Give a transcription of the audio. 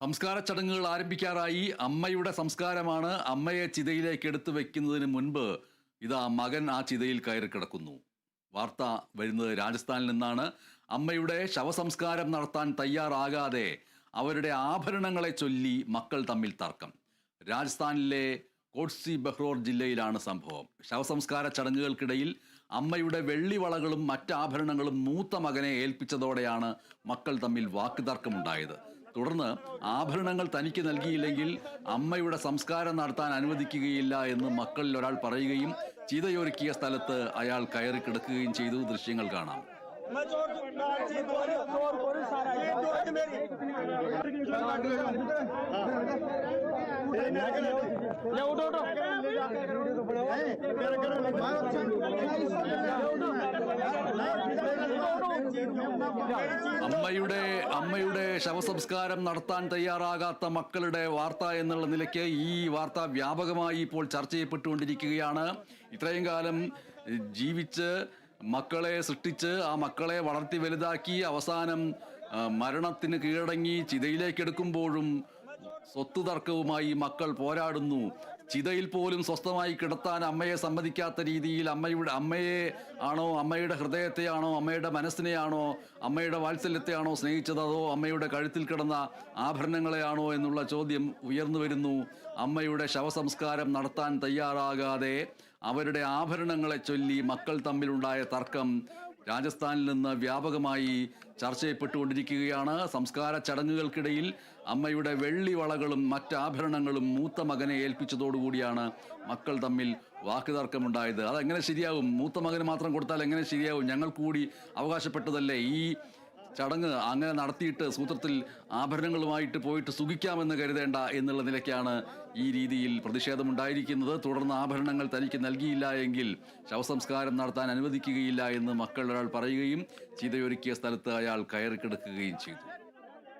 സംസ്കാര ചടങ്ങുകൾ ആരംഭിക്കാറായി. അമ്മയുടെ സംസ്കാരമാണ്. അമ്മയെ ചിതയിലേക്ക് എടുത്തു വെക്കുന്നതിന് മുൻപ് ഇതാ മകൻ ആ ചിതയിൽ കയറി കിടക്കുന്നു. വാർത്ത വരുന്നത് രാജസ്ഥാനിൽ നിന്നാണ്. അമ്മയുടെ ശവസംസ്കാരം നടത്താൻ തയ്യാറാകാതെ അവരുടെ ആഭരണങ്ങളെ ചൊല്ലി മക്കൾ തമ്മിൽ തർക്കം. രാജസ്ഥാനിലെ കോട്സി ബെഹ്റോർ ജില്ലയിലാണ് സംഭവം. ശവസംസ്കാര ചടങ്ങുകൾക്കിടയിൽ അമ്മയുടെ വെള്ളിവളകളും മറ്റ് ആഭരണങ്ങളും മൂത്ത മകനെ ഏൽപ്പിച്ചതോടെയാണ് മക്കൾ തമ്മിൽ വാക്കുതർക്കമുണ്ടായത്. തുടർന്ന് ആഭരണങ്ങൾ തനിക്ക് നൽകിയില്ലെങ്കിൽ അമ്മയുടെ സംസ്കാരം നടത്താൻ അനുവദിക്കുകയില്ല എന്ന് മക്കളിൽ ഒരാൾ പറയുകയും ചിതയൊരുക്കിയ സ്ഥലത്ത് അയാൾ കയറി കിടക്കുകയും ചെയ്തു. ദൃശ്യങ്ങൾ കാണാം. അമ്മയുടെ ശവസംസ്കാരം നടത്താൻ തയ്യാറാകാത്ത മക്കളുടെ വാർത്ത എന്നുള്ള നിലയ്ക്ക് ഈ വാർത്ത വ്യാപകമായി ഇപ്പോൾ ചർച്ച ചെയ്യപ്പെട്ടുകൊണ്ടിരിക്കുകയാണ്. ഇത്രയും കാലം ജീവിച്ച് മക്കളെ സൃഷ്ടിച്ച് ആ മക്കളെ വളർത്തി വലുതാക്കി അവസാനം മരണത്തിന് കീഴടങ്ങി ചിതയിലേക്ക് എടുക്കുമ്പോഴും സ്വത്ത് തർക്കവുമായി മക്കൾ പോരാടുന്നു. ചിതയിൽ പോലും സ്വസ്ഥമായി കിടത്താൻ അമ്മയെ സമ്മതിക്കാത്ത രീതിയിൽ അമ്മയെ ആണോ, അമ്മയുടെ ഹൃദയത്തെയാണോ, അമ്മയുടെ മനസ്സിനെയാണോ, അമ്മയുടെ വാത്സല്യത്തെയാണോ സ്നേഹിച്ചത്, അതോ അമ്മയുടെ കഴുത്തിൽ കിടന്ന ആഭരണങ്ങളെയാണോ എന്നുള്ള ചോദ്യം ഉയർന്നു വരുന്നു. അമ്മയുടെ ശവസംസ്കാരം നടത്താൻ തയ്യാറാകാതെ അവരുടെ ആഭരണങ്ങളെ ചൊല്ലി മക്കൾ തമ്മിലുണ്ടായ തർക്കം രാജസ്ഥാനിൽ നിന്ന് വ്യാപകമായി ചർച്ച ചെയ്യപ്പെട്ടുകൊണ്ടിരിക്കുകയാണ്. സംസ്കാര ചടങ്ങുകൾക്കിടയിൽ അമ്മയുടെ വെള്ളിവളകളും മറ്റാഭരണങ്ങളും മൂത്ത മകനെ ഏൽപ്പിച്ചതോടുകൂടിയാണ് മക്കൾ തമ്മിൽ വാക്കുതർക്കമുണ്ടായത്. അതെങ്ങനെ ശരിയാവും? മൂത്ത മകന് മാത്രം കൊടുത്താൽ എങ്ങനെ ശരിയാവും? ഞങ്ങൾ കൂടി അവകാശപ്പെട്ടതല്ലേ? ഈ ചടങ്ങ് അങ്ങനെ നടത്തിയിട്ട് സൂത്രത്തിൽ ആഭരണങ്ങളുമായിട്ട് പോയിട്ട് സുഖിക്കാമെന്ന് കരുതേണ്ട എന്നുള്ള നിലയ്ക്കാണ് ഈ രീതിയിൽ പ്രതിഷേധമുണ്ടായിരിക്കുന്നത്. തുടർന്ന് ആഭരണങ്ങൾ തനിക്ക് നൽകിയില്ല എങ്കിൽ ശവസംസ്കാരം നടത്താൻ അനുവദിക്കുകയില്ല എന്ന് മക്കൾ ഒരാൾ പറയുകയും ചിതയൊരുക്കിയ സ്ഥലത്ത് അയാൾ കയറി കിടക്കുകയും ചെയ്തു.